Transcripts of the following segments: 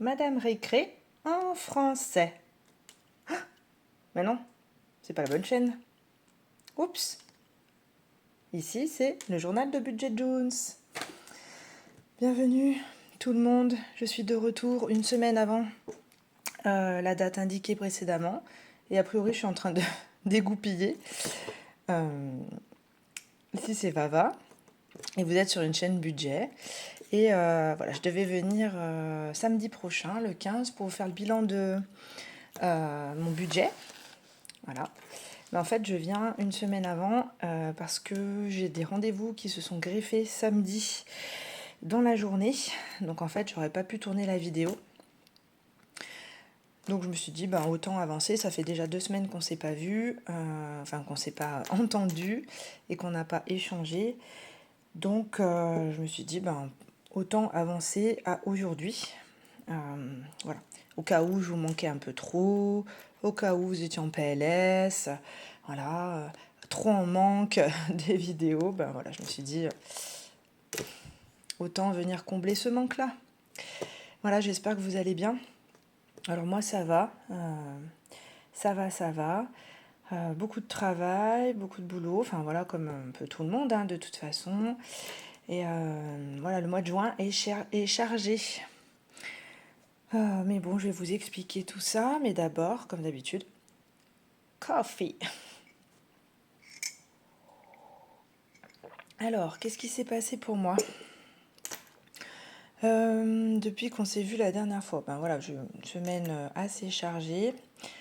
Madame Récré en français. Mais non, c'est pas la bonne chaîne. Oups. Ici, c'est le journal de Budget Jones. Bienvenue tout le monde. Je suis de retour une semaine avant la date indiquée précédemment. Et a priori, je suis en train de dégoupiller. Ici, c'est Vava. Et vous êtes sur une chaîne budget. Et voilà, je devais venir samedi prochain, le 15, pour vous faire le bilan de mon budget. Voilà. Mais en fait, je viens une semaine avant parce que j'ai des rendez-vous qui se sont greffés samedi dans la journée. Donc en fait, j'aurais pas pu tourner la vidéo. Donc je me suis dit, ben, autant avancer. Ça fait déjà 2 semaines qu'on ne s'est pas vu, enfin qu'on ne s'est pas entendu et qu'on n'a pas échangé. Donc je me suis dit, ben, autant avancer à aujourd'hui. Voilà. Au cas où je vous manquais un peu trop, au cas où vous étiez en PLS, voilà, trop en manque des vidéos, ben voilà, je me suis dit, autant venir combler ce manque-là. Voilà, j'espère que vous allez bien. Alors moi, ça va, ça va. Beaucoup de travail, beaucoup de boulot, enfin voilà, comme un peu tout le monde, hein, de toute façon. Et voilà, le mois de juin est chargé. Mais bon, je vais vous expliquer tout ça, mais d'abord, comme d'habitude, coffee. Alors, qu'est-ce qui s'est passé pour moi depuis qu'on s'est vu la dernière fois? Ben voilà, j'ai une semaine assez chargée.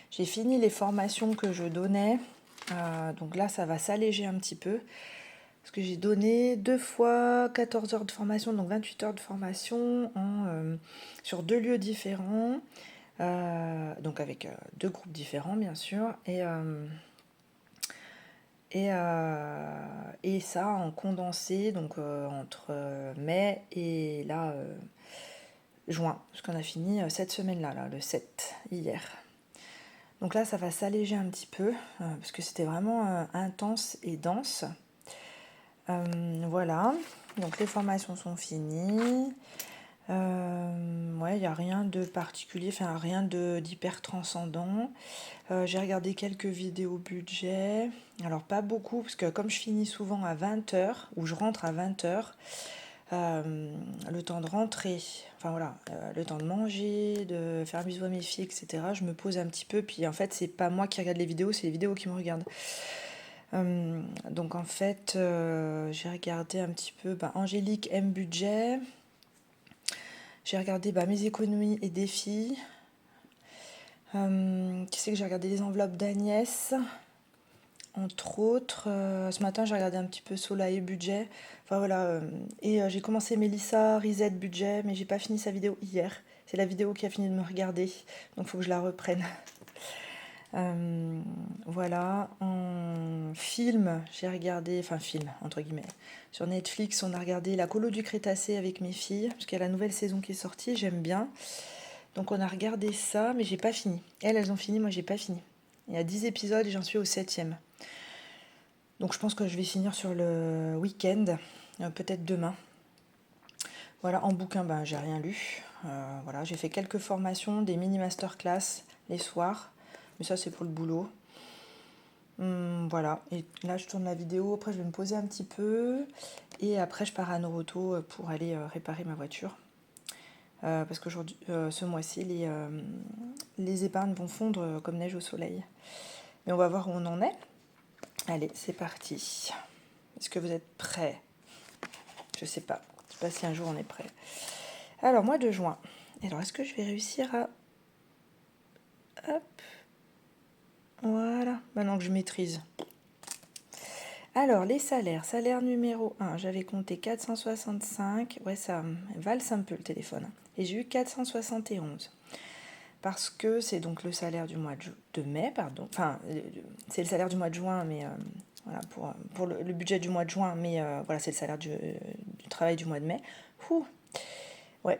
J'ai fini les formations que je donnais. Donc là, ça va s'alléger un petit peu. Parce que j'ai donné 2 fois 14 heures de formation, donc 28 heures de formation sur 2 lieux différents. Donc avec 2 groupes différents, bien sûr. Et ça en condensé, donc entre mai et là, juin, parce qu'on a fini cette semaine-là, là, le 7, hier. Donc là, ça va s'alléger un petit peu, parce que c'était vraiment intense et dense. Voilà, donc les formations sont finies. Ouais, il n'y a rien de particulier, enfin rien d'hyper transcendant. J'ai regardé quelques vidéos budget. Alors pas beaucoup, parce que comme je finis souvent à 20h, ou je rentre à 20h, le temps de rentrer, enfin voilà, le temps de manger, de faire un bisou à mes filles, etc. Je me pose un petit peu, puis en fait c'est pas moi qui regarde les vidéos, c'est les vidéos qui me regardent. Donc en fait, j'ai regardé un petit peu Angélique M Budget. J'ai regardé mes économies et défis. Qui c'est que j'ai regardé les enveloppes d'Agnès, entre autres. Ce matin, j'ai regardé un petit peu Sola et Budget. Enfin voilà. Et j'ai commencé Mélissa, Reset Budget, mais j'ai pas fini sa vidéo hier. C'est la vidéo qui a fini de me regarder, donc il faut que je la reprenne. Voilà. En film, j'ai regardé, enfin film, entre guillemets. Sur Netflix, on a regardé La Colo du Crétacé avec mes filles, parce qu'il y a la nouvelle saison qui est sortie, j'aime bien. Donc on a regardé ça, mais j'ai pas fini. Elles ont fini, moi j'ai pas fini. Il y a 10 épisodes et j'en suis au 7e. Donc je pense que je vais finir sur le week-end, peut-être demain. Voilà, en bouquin, j'ai rien lu. Voilà, j'ai fait quelques formations, des mini masterclass les soirs, mais ça c'est pour le boulot. Voilà, et là je tourne la vidéo, après je vais me poser un petit peu, et après je pars à Noroto pour aller réparer ma voiture. Parce qu'aujourd'hui, ce mois-ci, les épargnes vont fondre comme neige au soleil. Mais on va voir où on en est. Allez, c'est parti. Est-ce que vous êtes prêts? Je sais pas. Je sais pas si un jour on est prêt. Alors, mois de juin. Alors, est-ce que je vais réussir à... Hop. Voilà. Maintenant que je maîtrise. Alors, les salaires. Salaire numéro 1, j'avais compté 465. Ouais, ça valse un peu le téléphone. Et j'ai eu 471. Parce que c'est donc le salaire du mois de mai, pardon. Enfin, c'est le salaire du mois de juin, mais voilà, pour le budget du mois de juin, mais voilà, c'est le salaire du travail du mois de mai. Ouh, ouais.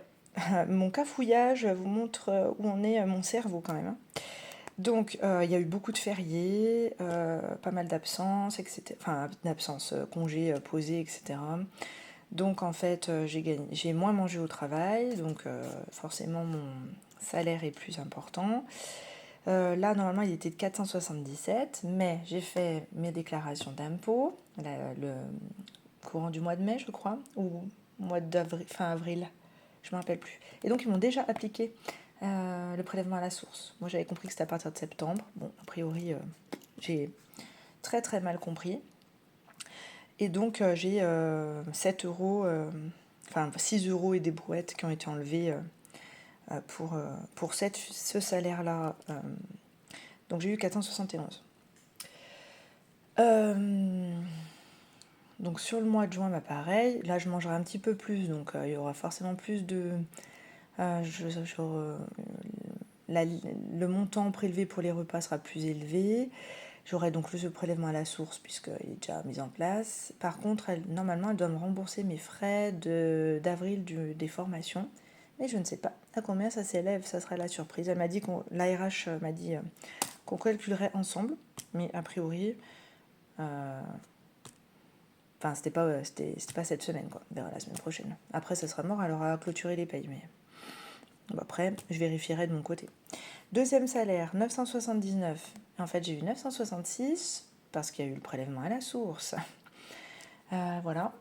Mon cafouillage vous montre où en est mon cerveau quand même. Hein. Donc, il y a eu beaucoup de fériés, pas mal d'absences, etc. Enfin, d'absences, congés posés, etc. Donc en fait, j'ai moins mangé au travail, donc forcément mon salaire est plus important. Là, normalement, il était de 477, mais j'ai fait mes déclarations d'impôts, le courant du mois de mai, je crois, ou mois d'avril, fin avril, je ne me rappelle plus. Et donc, ils m'ont déjà appliqué le prélèvement à la source. Moi, j'avais compris que c'était à partir de septembre. Bon, a priori, j'ai très très mal compris. Et donc, j'ai 7 euros, enfin 6 euros et des brouettes qui ont été enlevés pour ce salaire-là. Donc, j'ai eu 471. Donc sur le mois de juin, bah pareil, là je mangerai un petit peu plus, donc il y aura forcément plus de... le montant prélevé pour les repas sera plus élevé. J'aurai donc le prélèvement à la source puisqu'il est déjà mis en place. Par contre, normalement, elle doit me rembourser mes frais d'avril des formations. Mais je ne sais pas à combien ça s'élève, ça sera la surprise. Elle m'a dit l'ARH m'a dit qu'on calculerait ensemble, mais a priori... Enfin, c'était pas cette semaine, quoi. On verra la semaine prochaine. Après, ça sera mort, elle aura clôturé les payes. Mais bon, après, je vérifierai de mon côté. Deuxième salaire, 979. En fait, j'ai eu 966 parce qu'il y a eu le prélèvement à la source. Voilà.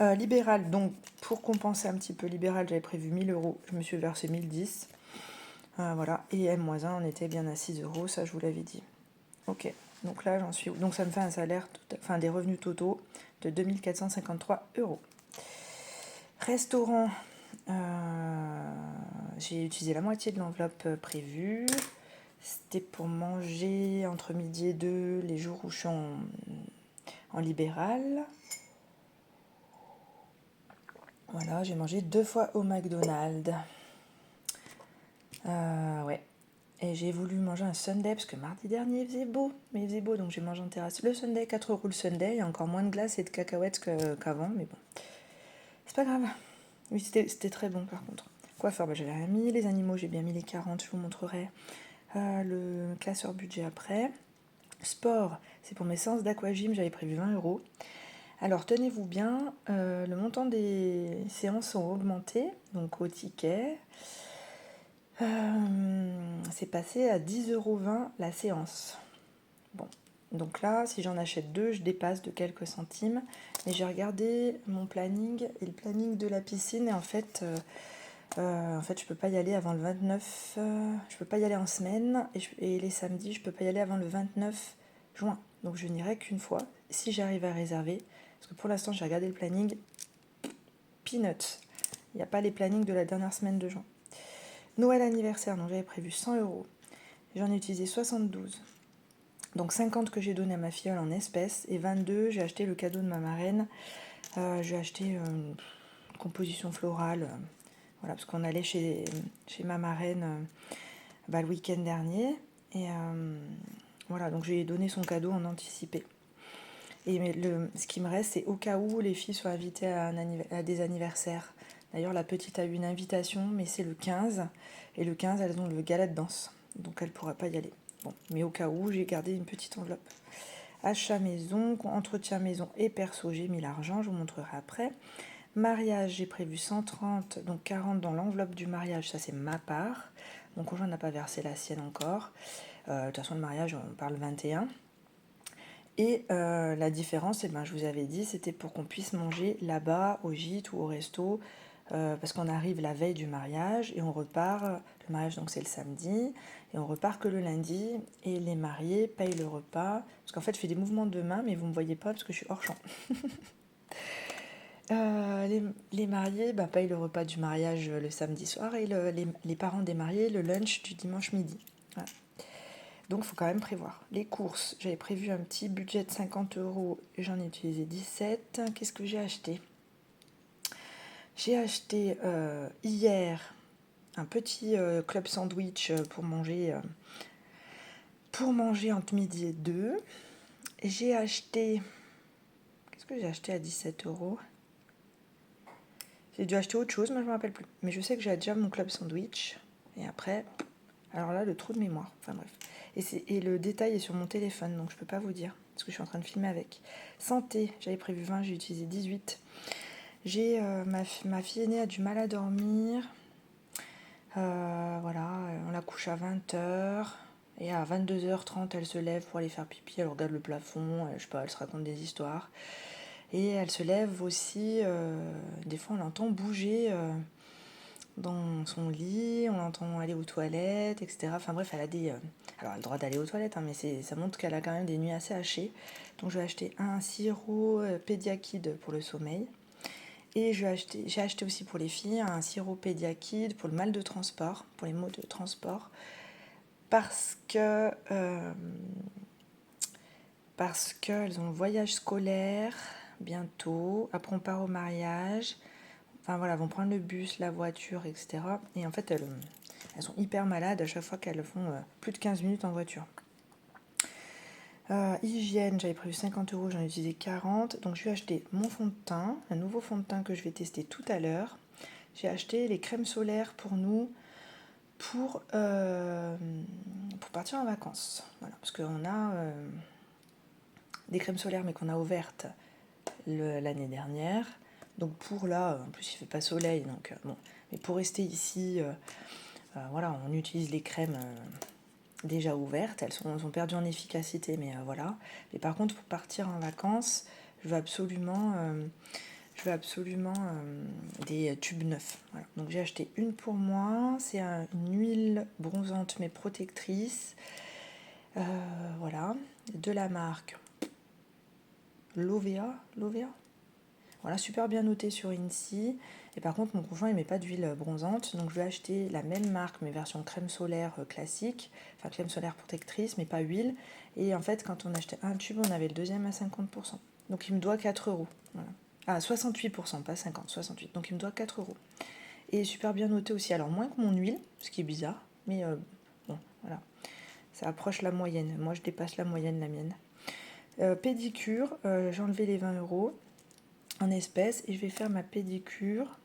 Libéral, donc pour compenser un petit peu libéral, j'avais prévu 1000 euros. Je me suis versé 1010. Voilà. Et M-1, on était bien à 6 euros, ça je vous l'avais dit. Ok. Donc là, j'en suis où? Donc ça me fait un salaire, enfin des revenus totaux de 2453 euros. Restaurant, j'ai utilisé la moitié de l'enveloppe prévue. C'était pour manger entre midi et 2 les jours où je suis en libéral. Voilà, j'ai mangé 2 fois au McDonald's. Ouais. Et j'ai voulu manger un sundae parce que mardi dernier il faisait beau. Mais il faisait beau donc j'ai mangé en terrasse. Le sundae, 4 euros le sundae. Il y a encore moins de glace et de cacahuètes qu'avant. Mais bon, c'est pas grave. Oui, c'était très bon par contre. Coiffeur, bah, j'avais rien mis. Les animaux, j'ai bien mis les 40, je vous montrerai. Le classeur budget après. Sport, c'est pour mes séances d'aquagym, j'avais prévu 20 euros. Alors tenez-vous bien, le montant des séances ont augmenté, donc au ticket. C'est passé à 10,20 euros la séance. Bon, donc là, si j'en achète 2, je dépasse de quelques centimes. Mais j'ai regardé mon planning et le planning de la piscine, et en fait, je peux pas y aller avant le 29. Je peux pas y aller en semaine, et les samedis, je peux pas y aller avant le 29 juin. Donc je n'irai qu'une fois, si j'arrive à réserver. Parce que pour l'instant, j'ai regardé le planning. Peanuts. Il n'y a pas les plannings de la dernière semaine de juin. Noël anniversaire, donc j'avais prévu 100 euros. J'en ai utilisé 72. Donc 50 que j'ai donné à ma filleule en espèces, et 22, j'ai acheté le cadeau de ma marraine. J'ai acheté une composition florale. Voilà, parce qu'on allait chez ma marraine le week-end dernier. Et voilà, donc je lui ai donné son cadeau en anticipé. Et ce qui me reste, c'est au cas où les filles soient invitées à des anniversaires. D'ailleurs, la petite a eu une invitation, mais c'est le 15. Et le 15, elles ont le gala de danse. Donc elle ne pourra pas y aller. Bon, mais au cas où, j'ai gardé une petite enveloppe. Achat maison, entretien maison et perso, j'ai mis l'argent, je vous montrerai après. Mariage, j'ai prévu 130, donc 40 dans l'enveloppe du mariage, ça c'est ma part. Mon conjoint n'a pas versé la sienne encore. De toute façon, le mariage, on parle 21. Et la différence, je vous avais dit, c'était pour qu'on puisse manger là-bas, au gîte ou au resto, parce qu'on arrive la veille du mariage et on repart. Le mariage, donc c'est le samedi, et on repart que le lundi. Et les mariés payent le repas. Parce qu'en fait, je fais des mouvements de main, mais vous ne me voyez pas parce que je suis hors champ. Les mariés payent le repas du mariage le samedi soir, et les parents des mariés le lunch du dimanche midi. Voilà. Donc il faut quand même prévoir. Les courses, j'avais prévu un petit budget de 50 euros et j'en ai utilisé 17. Qu'est-ce que j'ai acheté? J'ai acheté hier un petit club sandwich pour manger entre midi et 2. J'ai acheté... Qu'est-ce que j'ai acheté à 17 euros? J'ai dû acheter autre chose, mais je ne me rappelle plus. Mais je sais que j'ai déjà mon club sandwich. Et après... Alors là, le trou de mémoire. Enfin bref. Et le détail est sur mon téléphone, donc je ne peux pas vous dire. parce que je suis en train de filmer avec. Santé, j'avais prévu 20, j'ai utilisé 18. J'ai ma fille aînée a du mal à dormir. Voilà, on la couche à 20h. Et à 22h30, elle se lève pour aller faire pipi, elle regarde le plafond, je sais pas, elle se raconte des histoires. Et elle se lève aussi, des fois on l'entend bouger dans son lit, on l'entend aller aux toilettes, etc. Enfin bref, elle a des... alors elle a le droit d'aller aux toilettes, hein, mais ça montre qu'elle a quand même des nuits assez hachées. Donc je vais acheter un sirop Pédiakid pour le sommeil. Et j'ai acheté aussi pour les filles un sirop Pédiakid pour le mal de transport, pour les maux de transport. Parce qu'elles ont le voyage scolaire bientôt. Après on part au mariage. Enfin voilà, elles vont prendre le bus, la voiture, etc. Et en fait, elles sont hyper malades à chaque fois qu'elles font plus de 15 minutes en voiture. Hygiène, j'avais prévu 50€, j'en ai utilisé 40. Donc je vais acheter mon fond de teint, un nouveau fond de teint que je vais tester tout à l'heure. J'ai acheté les crèmes solaires pour nous pour partir en vacances. Voilà, parce qu'on a des crèmes solaires mais qu'on a ouvertes l'année dernière. Donc pour là, en plus il fait pas soleil, donc bon. Mais pour rester ici, voilà, on utilise les crèmes déjà ouvertes. Elles ont perdu en efficacité, mais voilà. Mais par contre, pour partir en vacances, je veux absolument des tubes neufs. Voilà. Donc j'ai acheté une pour moi. C'est une huile bronzante mais protectrice. Voilà, de la marque Lovea. Voilà, super bien noté sur Incy. Et par contre, mon conjoint, il met pas d'huile bronzante. Donc, je vais acheter la même marque, mais version crème solaire classique. Enfin, crème solaire protectrice, mais pas huile. Et en fait, quand on achetait un tube, on avait le deuxième à 50%. Donc, il me doit 4€. Voilà. Ah, 68%, pas 50, 68. Donc, il me doit 4€. Et super bien noté aussi. Alors, moins que mon huile, ce qui est bizarre. Mais bon, voilà. Ça approche la moyenne. Moi, je dépasse la moyenne, la mienne. Pédicure, j'ai enlevé les 20€ en espèces et je vais faire ma pédicure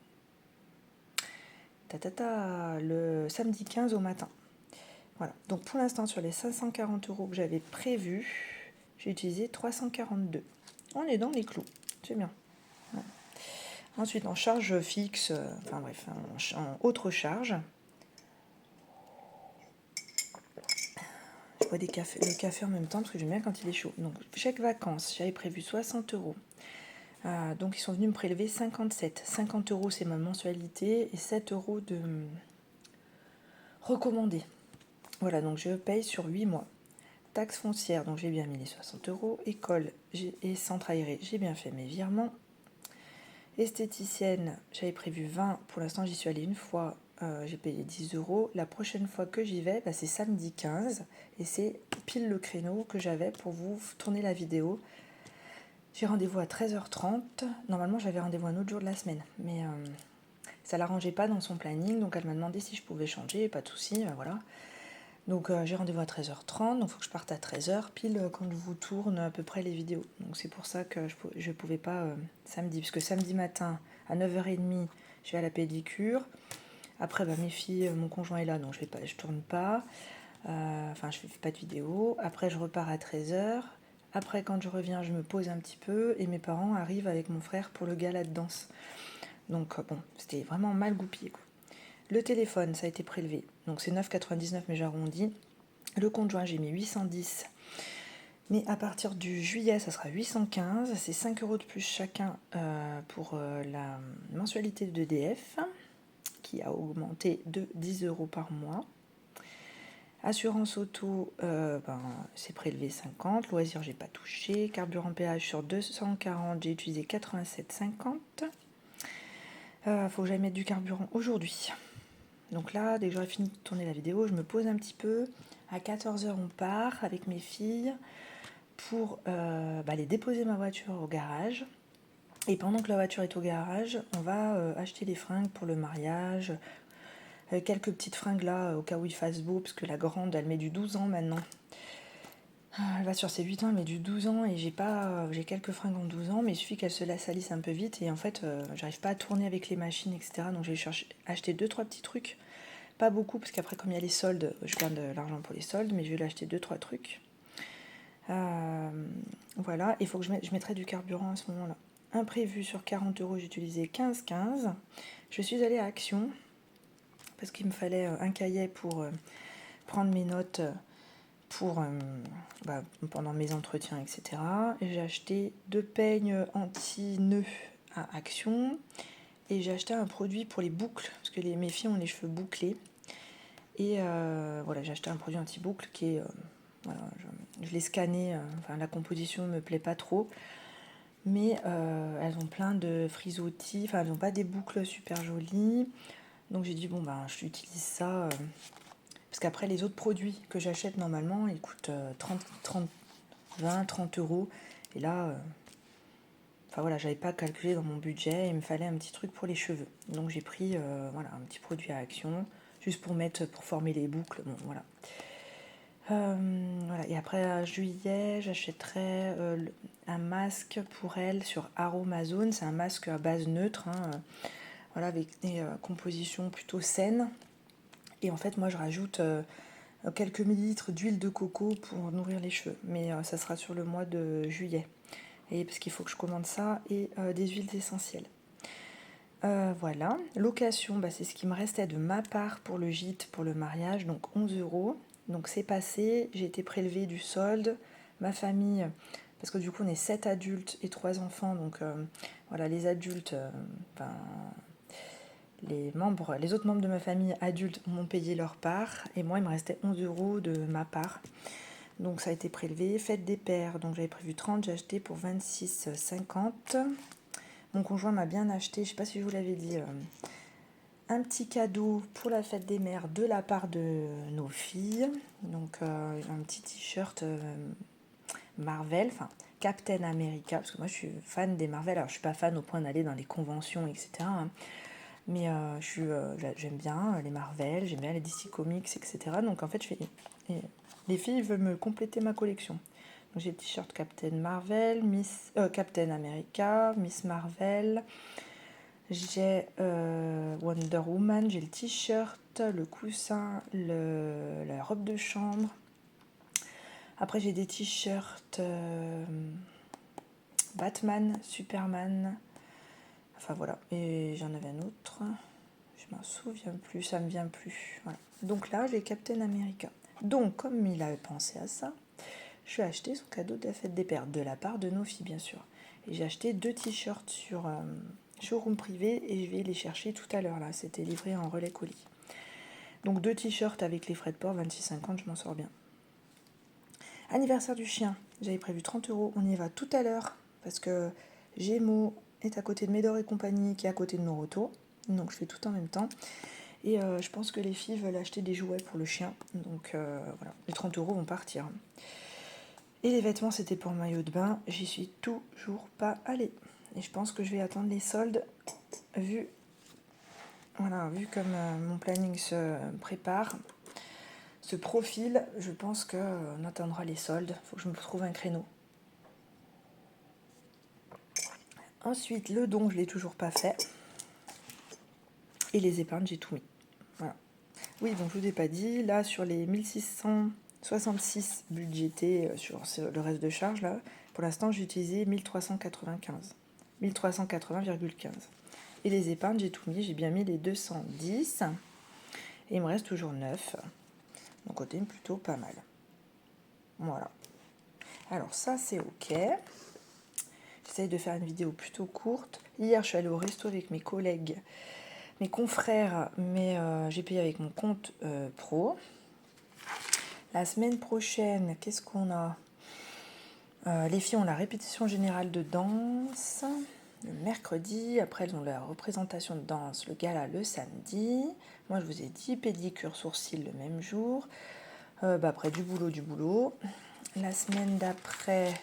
le samedi 15 au matin. Voilà, donc pour l'instant sur les 540€ que j'avais prévus, j'ai utilisé 342. On est dans les clous, c'est bien. Voilà. Ensuite en charge fixe, enfin bref, en autre charge, je bois le café en même temps parce que j'aime bien quand il est chaud. Donc chèque vacances, j'avais prévu 60€. Donc ils sont venus me prélever 57. 50€ c'est ma mensualité et 7€ de recommandé. Voilà, donc je paye sur 8 mois. Taxe foncière, donc j'ai bien mis les 60€. École et centre aéré, j'ai bien fait mes virements. Esthéticienne, j'avais prévu 20. Pour l'instant, j'y suis allée une fois. J'ai payé 10€. La prochaine fois que j'y vais, c'est samedi 15. Et c'est pile le créneau que j'avais pour vous tourner la vidéo. J'ai rendez-vous à 13h30. Normalement, j'avais rendez-vous un autre jour de la semaine. Mais ça l'arrangeait pas dans son planning. Donc, elle m'a demandé si je pouvais changer. Pas de souci, voilà. Donc j'ai rendez-vous à 13h30, donc il faut que je parte à 13h, pile quand je vous tourne à peu près les vidéos. Donc c'est pour ça que je ne pouvais pas samedi, parce que samedi matin à 9h30, je vais à la pédicure. Après mes filles, mon conjoint est là, donc je tourne pas. Enfin je fais pas de vidéo. Après je repars à 13h. Après quand je reviens, je me pose un petit peu et mes parents arrivent avec mon frère pour le gala de danse. Donc bon, c'était vraiment mal goupillé quoi. Le téléphone, ça a été prélevé. Donc c'est 9,99 mais j'arrondis. Le conjoint, j'ai mis 810. Mais à partir du juillet, ça sera 815. C'est 5€ de plus chacun pour la mensualité d'EDF qui a augmenté de 10€ par mois. Assurance auto, c'est prélevé 50. Loisirs, j'ai pas touché. Carburant péage sur 240, j'ai utilisé 87,50. Faut que j'aille mettre du carburant aujourd'hui. Donc là, dès que j'aurai fini de tourner la vidéo, je me pose un petit peu. À 14h, on part avec mes filles pour aller déposer ma voiture au garage. Et pendant que la voiture est au garage, on va acheter des fringues pour le mariage. Quelques petites fringues là, au cas où il fasse beau, parce que la grande, elle met du 12 ans maintenant. Elle va sur ses 8 ans, elle met du 12 ans et j'ai quelques fringues en 12 ans, mais il suffit qu'elle se la salisse un peu vite et en fait, j'arrive pas à tourner avec les machines, etc. Donc j'ai acheté 2-3 petits trucs. Pas beaucoup, parce qu'après, comme il y a les soldes, je garde de l'argent pour les soldes, mais je vais l'acheter 2-3 trucs. Voilà, il faut que je mettrai du carburant à ce moment-là. Imprévu sur 40 euros, j'ai utilisé 15,15. Je suis allée à Action parce qu'il me fallait un cahier pour prendre mes notes pour pendant mes entretiens, etc. Et j'ai acheté 2 peignes anti-nœuds à Action et j'ai acheté un produit pour les boucles parce que mes filles ont les cheveux bouclés. Et voilà, j'ai acheté un produit anti-boucle qui est... voilà, je l'ai scanné, la composition ne me plaît pas trop. Mais elles ont plein de frisottis, elles n'ont pas des boucles super jolies. Donc j'ai dit, bon, j'utilise ça. Parce qu'après, les autres produits que j'achète normalement, ils coûtent 20, 30 euros. Et là, j'avais pas calculé dans mon budget. Il me fallait un petit truc pour les cheveux. Donc j'ai pris un petit produit à Action, juste pour former les boucles. Bon, voilà. Et après juillet, j'achèterai un masque pour elle sur Aromazone. C'est un masque à base neutre, avec des compositions plutôt saines. Et en fait, moi, je rajoute quelques millilitres d'huile de coco pour nourrir les cheveux. Mais ça sera sur le mois de juillet. Et parce qu'il faut que je commande ça et des huiles essentielles. Voilà. Location, c'est ce qui me restait de ma part pour le gîte, pour le mariage, donc 11 euros. Donc c'est passé, j'ai été prélevée du solde. Ma famille, parce que du coup on est 7 adultes et 3 enfants, donc les adultes, les autres membres de ma famille adultes m'ont payé leur part, et moi il me restait 11 euros de ma part. Donc ça a été prélevé. Fête des pères, donc j'avais prévu 30, j'ai acheté pour 26,50. Mon conjoint m'a bien acheté, je sais pas si je vous l'avais dit, un petit cadeau pour la fête des mères de la part de nos filles. Donc un petit t-shirt Marvel, Captain America, parce que moi je suis fan des Marvel. Alors je suis pas fan au point d'aller dans les conventions, etc. Mais j'aime bien les Marvel, j'aime bien les DC Comics, etc. Donc en fait, les filles veulent me compléter ma collection. Donc j'ai le t-shirt Captain Marvel, Captain America, Miss Marvel. J'ai Wonder Woman, j'ai le t-shirt, le coussin, la robe de chambre. Après j'ai des t-shirts Batman, Superman. Enfin voilà, et j'en avais un autre. Je m'en souviens plus, ça me vient plus. Voilà. Donc là, j'ai Captain America. Donc, comme il avait pensé à ça, je vais acheter son cadeau de la fête des pères, de la part de nos filles, bien sûr. Et j'ai acheté 2 t-shirts sur showroom privé et je vais les chercher tout à l'heure. Là, c'était livré en relais colis. Donc 2 t-shirts avec les frais de port, 26,50, je m'en sors bien. Anniversaire du chien, j'avais prévu 30 euros. On y va tout à l'heure parce que Gémeaux est à côté de Médor et compagnie qui est à côté de Noroto. Donc je fais tout en même temps. Et je pense que les filles veulent acheter des jouets pour le chien. Donc voilà, les 30 euros vont partir. Et les vêtements, c'était pour maillot de bain. J'y suis toujours pas allée. Et je pense que je vais attendre les soldes. Vu comme mon planning se prépare, se profile, je pense qu'on attendra les soldes. Il faut que je me trouve un créneau. Ensuite, le don, je ne l'ai toujours pas fait. Et les épargnes, j'ai tout mis. Voilà. Oui, donc je ne vous ai pas dit, là, sur les 1666 budgétés sur le reste de charge, là, pour l'instant, j'ai utilisé 1395. 1380,15. Et les épargnes, j'ai tout mis, j'ai bien mis les 210. Et il me reste toujours 9. Mon côté, plutôt pas mal. Voilà. Alors ça, c'est OK. J'essaye de faire une vidéo plutôt courte. Hier, je suis allée au resto avec mes collègues, mes confrères, mais j'ai payé avec mon compte pro. La semaine prochaine, qu'est-ce qu'on a ? Les filles ont la répétition générale de danse le mercredi. Après, elles ont la représentation de danse, le gala le samedi. Moi, je vous ai dit pédicure, sourcils le même jour. Après, du boulot. La semaine d'après,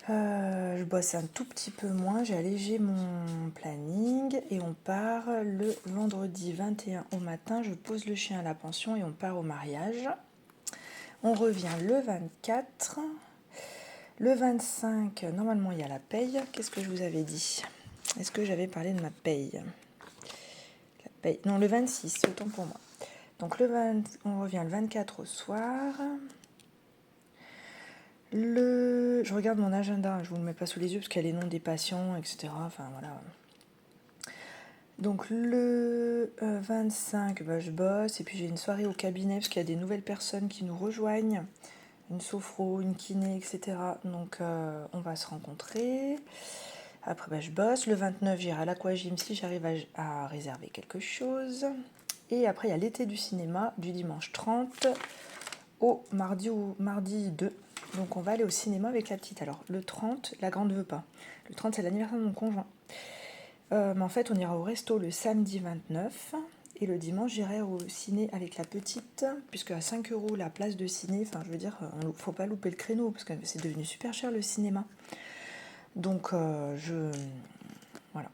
je bosse un tout petit peu moins. J'ai allégé mon planning et on part le vendredi 21 au matin. Je pose le chien à la pension et on part au mariage. On revient le 24. Le 25, normalement, il y a la paye. Qu'est-ce que je vous avais dit ? Est-ce que j'avais parlé de ma paye ? La paye. Non, le 26, autant pour moi. Donc, on revient le 24 au soir. Je regarde mon agenda, je vous le mets pas sous les yeux parce qu'il y a les noms des patients, etc. Enfin voilà. Donc le 25, bah, je bosse et puis j'ai une soirée au cabinet parce qu'il y a des nouvelles personnes qui nous rejoignent, une sophro, une kiné, etc. Donc on va se rencontrer. Après bah, je bosse. Le 29, j'irai à l'aquagym si j'arrive à réserver quelque chose. Et après il y a l'été du cinéma du dimanche 30 au mardi 2. Donc on va aller au cinéma avec la petite. Alors le 30, la grande veut pas. Le 30 c'est l'anniversaire de mon conjoint. Mais en fait on ira au resto le samedi 29. Et le dimanche j'irai au ciné avec la petite. Puisque à 5 € la place de ciné, enfin je veux dire, faut pas louper le créneau. Parce que c'est devenu super cher le cinéma. Donc voilà.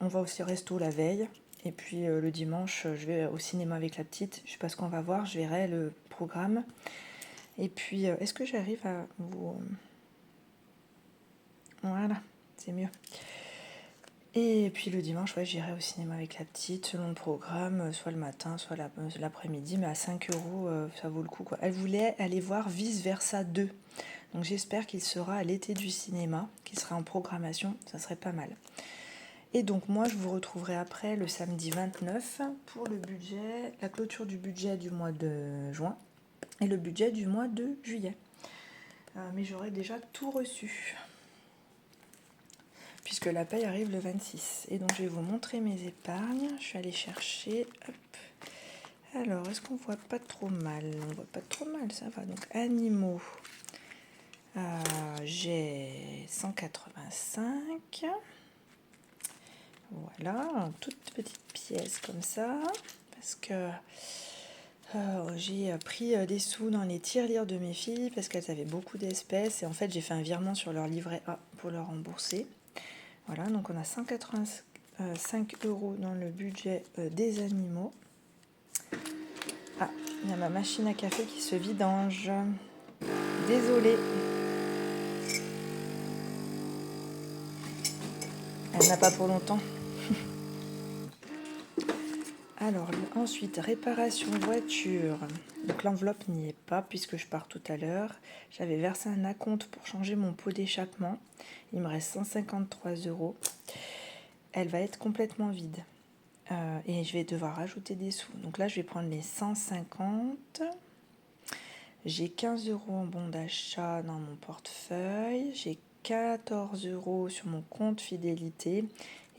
On va aussi au resto la veille. Et puis le dimanche je vais au cinéma avec la petite. Je sais pas ce qu'on va voir, je verrai le programme. Et puis, est-ce que j'arrive à vous... Voilà, c'est mieux. Et puis le dimanche, ouais, j'irai au cinéma avec la petite, selon le programme, soit le matin, soit l'après-midi, mais à 5 €, ça vaut le coup, quoi. Elle voulait aller voir Vice Versa 2. Donc j'espère qu'il sera à l'été du cinéma, qu'il sera en programmation, ça serait pas mal. Et donc moi, je vous retrouverai après, le samedi 29, pour le budget, la clôture du budget du mois de juin et le budget du mois de juillet. Mais j'aurai déjà tout reçu, puisque la paye arrive le 26. Et donc je vais vous montrer mes épargnes. Je suis allée chercher. Hop. Alors, est-ce qu'on voit pas trop mal? On voit pas trop mal, ça va. Donc animaux. J'ai 185. Voilà, en toute petite pièce comme ça. Parce que j'ai pris des sous dans les tirelires de mes filles parce qu'elles avaient beaucoup d'espèces. Et en fait, j'ai fait un virement sur leur livret A pour leur rembourser. Voilà, donc on a 185 € dans le budget des animaux. Ah, il y a ma machine à café qui se vidange. Désolée. Elle n'a pas pour longtemps. Alors, ensuite, réparation voiture. Donc l'enveloppe n'y est pas puisque je pars tout à l'heure. J'avais versé un acompte pour changer mon pot d'échappement. Il me reste 153 €. Elle va être complètement vide. Et je vais devoir rajouter des sous. Donc là, je vais prendre les 150. J'ai 15 € en bon d'achat dans mon portefeuille. J'ai 14 € sur mon compte fidélité.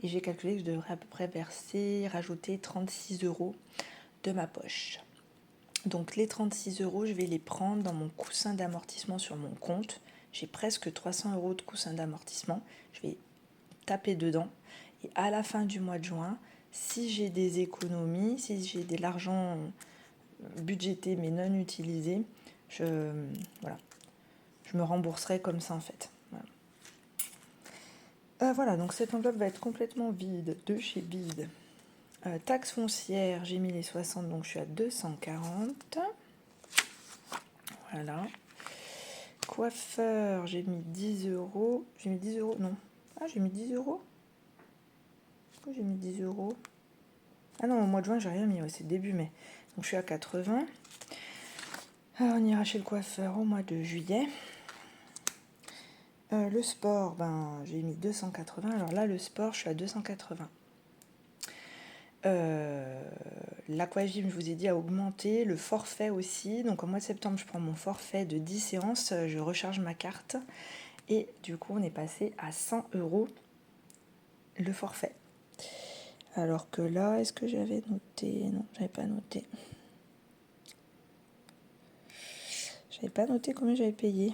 Et j'ai calculé que je devrais à peu près rajouter 36 € de ma poche. Donc les 36 €, je vais les prendre dans mon coussin d'amortissement sur mon compte. J'ai presque 300 € de coussin d'amortissement. Je vais taper dedans. Et à la fin du mois de juin, si j'ai des économies, si j'ai de l'argent budgété mais non utilisé, je me rembourserai comme ça en fait. Voilà, donc cette enveloppe va être complètement vide de chez Bide. Taxe foncière, j'ai mis les 60, donc je suis à 240. Voilà. Coiffeur, j'ai mis 10 €. J'ai mis 10 €, non. Ah, j'ai mis 10 €. Pourquoi j'ai mis 10 €? Ah non, au mois de juin, j'ai rien mis, ouais, c'est début mai. Donc je suis à 80. Alors, on ira chez le coiffeur au mois de juillet. Le sport, j'ai mis 280. Alors là, le sport, je suis à 280. L'aquagym, je vous ai dit, a augmenté. Le forfait aussi. Donc, au mois de septembre, je prends mon forfait de 10 séances. Je recharge ma carte. Et du coup, on est passé à 100 € le forfait. Alors que là, est-ce que j'avais noté? Non, j'avais pas noté. J'avais pas noté combien j'avais payé.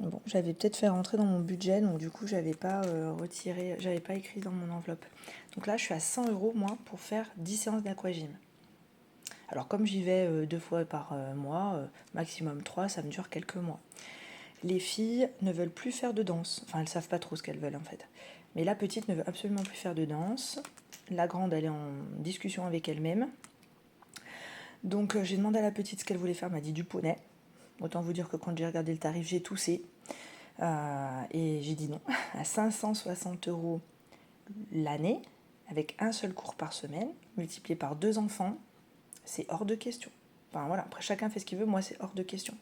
Bon, j'avais peut-être fait rentrer dans mon budget, donc du coup, j'avais pas retiré, j'avais pas écrit dans mon enveloppe. Donc là, je suis à 100 € moi pour faire 10 séances d'aquagym. Alors comme j'y vais 2 fois par mois, maximum 3, ça me dure quelques mois. Les filles ne veulent plus faire de danse. Enfin, elles savent pas trop ce qu'elles veulent en fait. Mais la petite ne veut absolument plus faire de danse. La grande, elle est en discussion avec elle-même. Donc j'ai demandé à la petite ce qu'elle voulait faire, elle m'a dit du poney. Autant vous dire que quand j'ai regardé le tarif, j'ai toussé. Et j'ai dit non. À 560 € l'année, avec un seul cours par semaine, multiplié par 2 enfants, c'est hors de question. Enfin voilà, après chacun fait ce qu'il veut, moi c'est hors de question.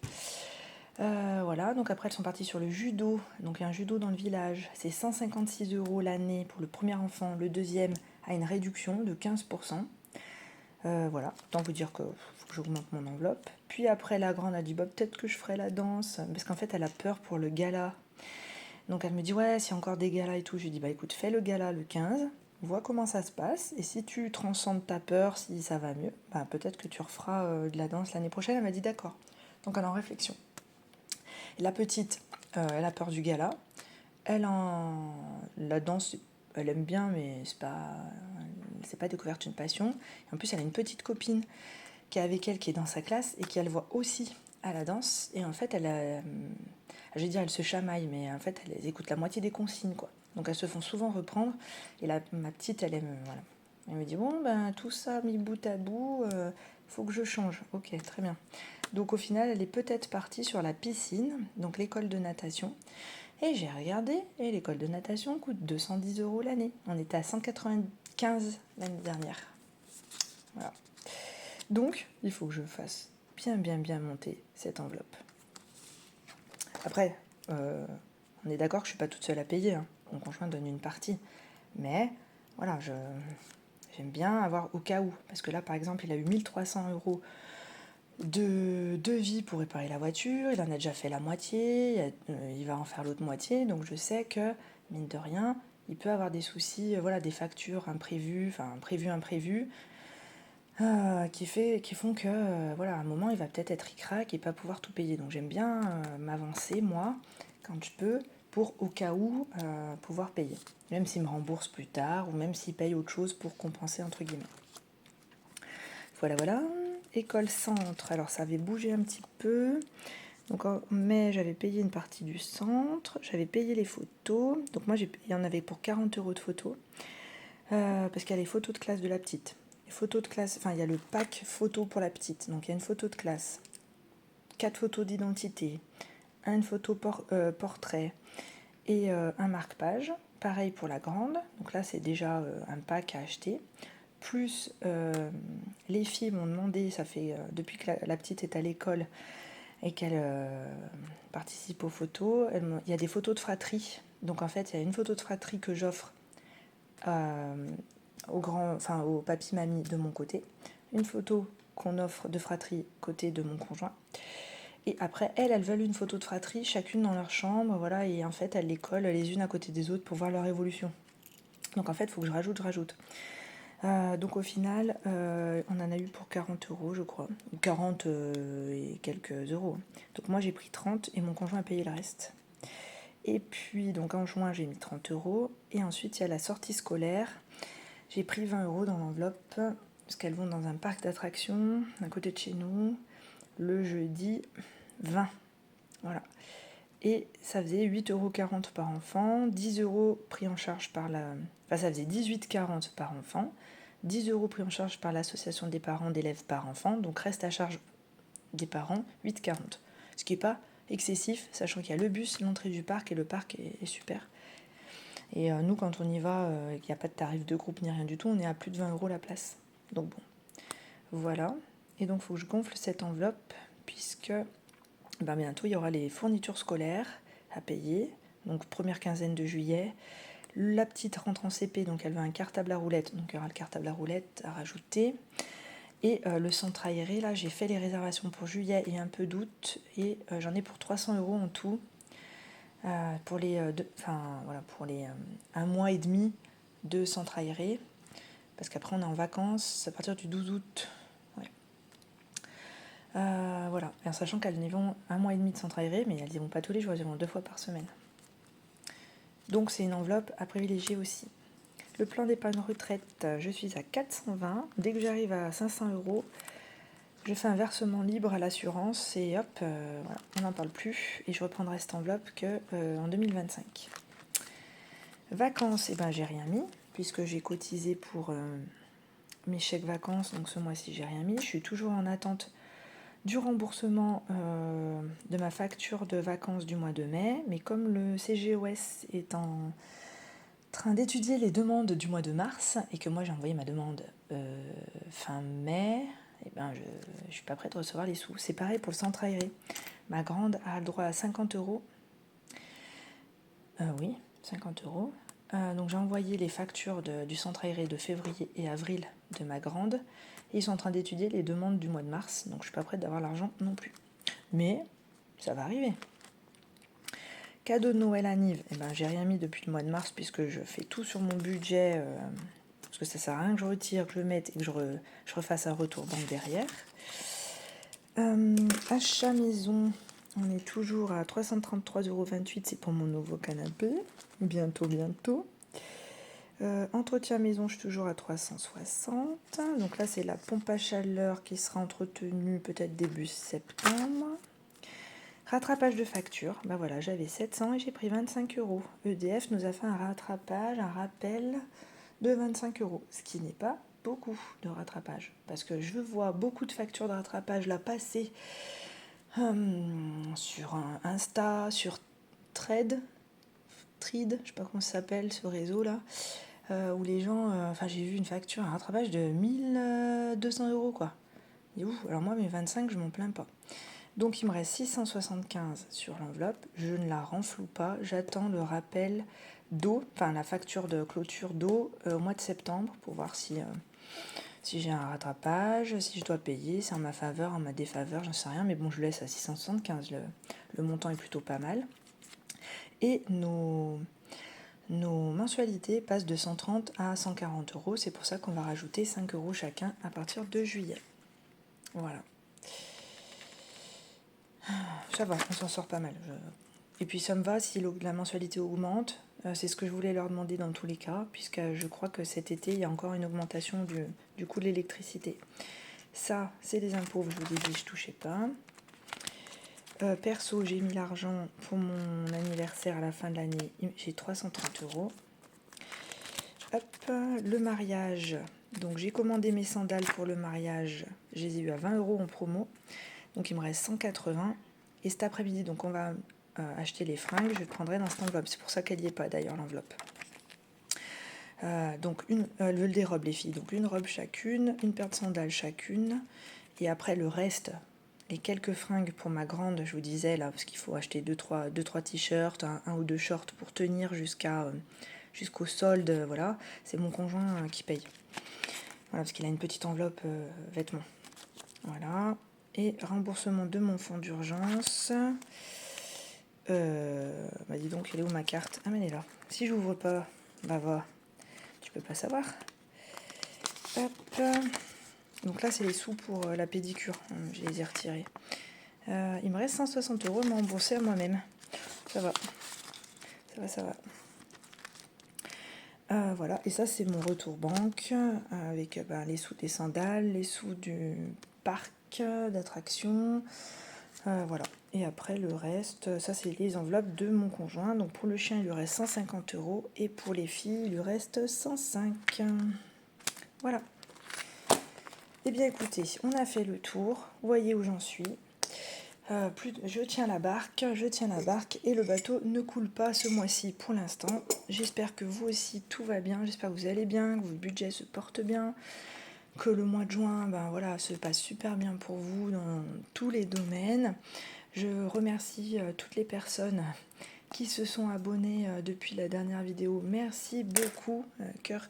Voilà, donc après elles sont parties sur le judo. Donc il y a un judo dans le village. C'est 156 € l'année pour le premier enfant. Le deuxième a une réduction de 15%. Voilà, autant vous dire qu'il faut que j'augmente mon enveloppe. Puis après la grande a dit peut-être que je ferai la danse. Parce qu'en fait elle a peur pour le gala. Donc elle me dit ouais, s'il y a encore des galas et tout. Je lui dis écoute, fais le gala le 15. Vois comment ça se passe. Et si tu transcendes ta peur, si ça va mieux, peut-être que tu referas de la danse l'année prochaine. Elle m'a dit d'accord. Donc elle est en réflexion. La petite, elle a peur du gala. La danse, elle aime bien, mais c'est pas découverte une passion. Et en plus, elle a une petite copine qui est avec elle, qui est dans sa classe et qui elle voit aussi à la danse. Et en fait, je vais dire, elle se chamaille, mais en fait, elle écoute la moitié des consignes, quoi. Donc elles se font souvent reprendre. Et ma petite, elle aime, voilà. Elle me dit tout ça mis bout à bout, faut que je change. Ok, très bien. Donc au final, elle est peut-être partie sur la piscine, donc l'école de natation. Et j'ai regardé, et l'école de natation coûte 210 € l'année. On était à 195 l'année dernière. Voilà. Donc, il faut que je fasse bien monter cette enveloppe. Après, on est d'accord que je ne suis pas toute seule à payer. Hein. Mon conjoint donne une partie. Mais, voilà, j'aime bien avoir au cas où. Parce que là, par exemple, il a eu 1300 € de devis pour réparer la voiture, il en a déjà fait la moitié, il va en faire l'autre moitié, donc je sais que, mine de rien, il peut avoir des soucis, des factures imprévues, imprévues, qui font que, à un moment, il va peut-être être ric-rac et pas pouvoir tout payer. Donc j'aime bien m'avancer, moi, quand je peux, pour au cas où pouvoir payer. Même s'il me rembourse plus tard, ou même s'il paye autre chose pour compenser, entre guillemets. Voilà. École centre, alors ça avait bougé un petit peu. Donc en mai, j'avais payé une partie du centre, j'avais payé les photos. Donc moi, il y en avait pour 40 € de photos. Parce qu'il y a les photos de classe de la petite. Les photos de classe, il y a le pack photo pour la petite. Donc il y a une photo de classe, 4 photos d'identité, une photo portrait et un marque-page. Pareil pour la grande. Donc là, c'est déjà un pack à acheter. Plus les filles m'ont demandé, ça fait depuis que la petite est à l'école et qu'elle participe aux photos, il y a des photos de fratrie. Donc en fait, il y a une photo de fratrie que j'offre au papy-mamie de mon côté, une photo qu'on offre de fratrie côté de mon conjoint. Et après, elles veulent une photo de fratrie, chacune dans leur chambre, voilà, et en fait, elles les collent les unes à côté des autres pour voir leur évolution. Donc en fait, il faut que je rajoute. Donc au final, on en a eu pour 40 €, je crois. 40 et quelques euros. Donc moi, j'ai pris 30 et mon conjoint a payé le reste. Et puis, donc en juin, j'ai mis 30 €. Et ensuite, il y a la sortie scolaire. J'ai pris 20 € dans l'enveloppe parce qu'elles vont dans un parc d'attractions à côté de chez nous le jeudi 20. Voilà. Et ça faisait 8,40 € par enfant, 10 € pris en charge par la... Enfin, ça faisait 18,40 € par enfant, 10 € pris en charge par l'association des parents d'élèves par enfant, donc reste à charge des parents, 8,40 €. Ce qui n'est pas excessif, sachant qu'il y a le bus, l'entrée du parc, et le parc est super. Et nous, quand on y va, et qu'il n'y a pas de tarif de groupe ni rien du tout, on est à plus de 20 € la place. Donc bon, voilà. Et donc, il faut que je gonfle cette enveloppe, puisque bientôt, il y aura les fournitures scolaires à payer. Donc, première quinzaine de juillet. La petite rentre en CP, donc elle veut un cartable à roulettes. Donc, il y aura le cartable à roulettes à rajouter. Et le centre aéré, là, j'ai fait les réservations pour juillet et un peu d'août. Et j'en ai pour 300 € en tout. Pour les, un mois et demi de centre aéré. Parce qu'après, on est en vacances à partir du 12 août. Ouais. Voilà, en sachant qu'elles y vont un mois et demi de centre aéré, mais elles y vont pas tous les jours, elles y vont 2 fois par semaine. Donc c'est une enveloppe à privilégier aussi. Le plan d'épargne retraite, je suis à 420. Dès que j'arrive à 500 €, je fais un versement libre à l'assurance et hop, voilà, on n'en parle plus. Et je reprendrai cette enveloppe en 2025. Vacances, j'ai rien mis, puisque j'ai cotisé pour mes chèques vacances, donc ce mois-ci j'ai rien mis. Je suis toujours en attente du remboursement de ma facture de vacances du mois de mai, mais comme le CGOS est en train d'étudier les demandes du mois de mars, et que moi j'ai envoyé ma demande fin mai, eh ben, je ne suis pas prête de recevoir les sous. C'est pareil pour le centre aéré. Ma grande a le droit à 50 euros. Oui, 50 euros. Donc j'ai envoyé les factures du centre aéré de février et avril de ma grande. Et ils sont en train d'étudier les demandes du mois de mars. Donc je ne suis pas prête d'avoir l'argent non plus. Mais ça va arriver. Cadeau de Noël à Nive, eh ben, j'ai rien mis depuis le mois de mars puisque je fais tout sur mon budget. Parce que ça sert à rien que je retire, que je mette et que je refasse un retour banque derrière. Achat maison, on est toujours à 333,28 €, c'est pour mon nouveau canapé. Bientôt. Entretien maison, je suis toujours à 360. Donc là, c'est la pompe à chaleur qui sera entretenue peut-être début septembre. Rattrapage de facture, ben voilà, j'avais 700 et j'ai pris 25 €. EDF nous a fait un rattrapage, un rappel de 25 €, ce qui n'est pas beaucoup de rattrapage. Parce que je vois beaucoup de factures de rattrapage là passer sur Insta, sur Thread, je sais pas comment ça s'appelle ce réseau là, où les gens, j'ai vu une facture, un rattrapage de 1200 € quoi. Et ouf, alors moi mes 25 je m'en plains pas. Donc il me reste 675 sur l'enveloppe, je ne la renfloue pas, j'attends le rappel d'eau, enfin la facture de clôture d'eau au mois de septembre pour voir si j'ai un rattrapage, si je dois payer, c'est en ma faveur, en ma défaveur, j'en sais rien, mais bon je laisse à 675, le montant est plutôt pas mal. Et nos mensualités passent de 130 à 140 €, c'est pour ça qu'on va rajouter 5 € chacun à partir de juillet. Voilà. Ça va, on s'en sort pas mal. Et puis ça me va si la mensualité augmente. C'est ce que je voulais leur demander dans tous les cas, puisque je crois que cet été, il y a encore une augmentation du coût de l'électricité. Ça, c'est des impôts, je vous ai dit, je touchais pas. Perso, j'ai mis l'argent pour mon anniversaire à la fin de l'année. J'ai 330 €. Hop, le mariage. Donc j'ai commandé mes sandales pour le mariage. Je les ai eu à 20 € en promo. Donc il me reste 180. Et cet après-midi, donc on va acheter les fringues. Je le prendrai dans cette enveloppe. C'est pour ça qu'elle n'y est pas d'ailleurs, l'enveloppe. Donc des robes, les filles. Donc une robe chacune, une paire de sandales chacune. Et après le reste, les quelques fringues pour ma grande, je vous disais là, parce qu'il faut acheter 2-3 t-shirts, un ou deux shorts pour tenir jusqu'au solde, voilà. C'est mon conjoint qui paye. Voilà, parce qu'il a une petite enveloppe vêtements. Voilà. Et remboursement de mon fonds d'urgence. Dis donc, elle est où ma carte? Ah mais elle est là. Si j'ouvre pas, bah va, tu peux pas savoir. Hop. Donc là c'est les sous pour la pédicure, je les ai retirés. Il me reste 160 € à me rembourser à moi-même. Ça va. Voilà, et ça c'est mon retour banque avec les sous des sandales, les sous du parc d'attractions. Voilà. Et après le reste, ça c'est les enveloppes de mon conjoint. Donc pour le chien il lui reste 150 € et pour les filles il lui reste 105. Voilà. Eh bien écoutez, on a fait le tour. Vous voyez où j'en suis. Je tiens la barque et le bateau ne coule pas ce mois-ci pour l'instant. J'espère que vous aussi tout va bien, j'espère que vous allez bien, que votre budget se porte bien, que le mois de juin se passe super bien pour vous dans tous les domaines. Je remercie toutes les personnes qui se sont abonnées depuis la dernière vidéo. Merci beaucoup. Cœur.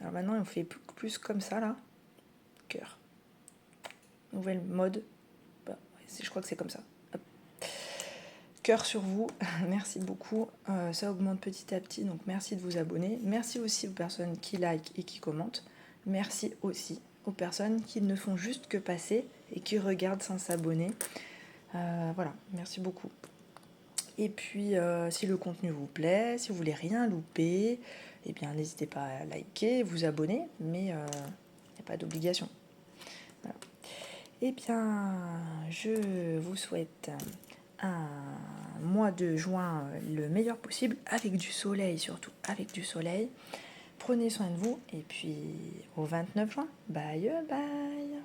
Alors maintenant on fait plus comme ça là. Cœur. Nouvelle mode. Je crois que c'est comme ça. Hop. Cœur sur vous, merci beaucoup. Ça augmente petit à petit, donc merci de vous abonner. Merci aussi aux personnes qui like et qui commentent. Merci aussi aux personnes qui ne font juste que passer et qui regardent sans s'abonner. Voilà, merci beaucoup. Et puis, si le contenu vous plaît, si vous voulez rien louper, eh bien, n'hésitez pas à liker, vous abonner, mais il n'y a pas d'obligation. Voilà. Eh bien, je vous souhaite un mois de juin le meilleur possible, avec du soleil surtout, avec du soleil. Prenez soin de vous et puis au 29 juin, bye bye.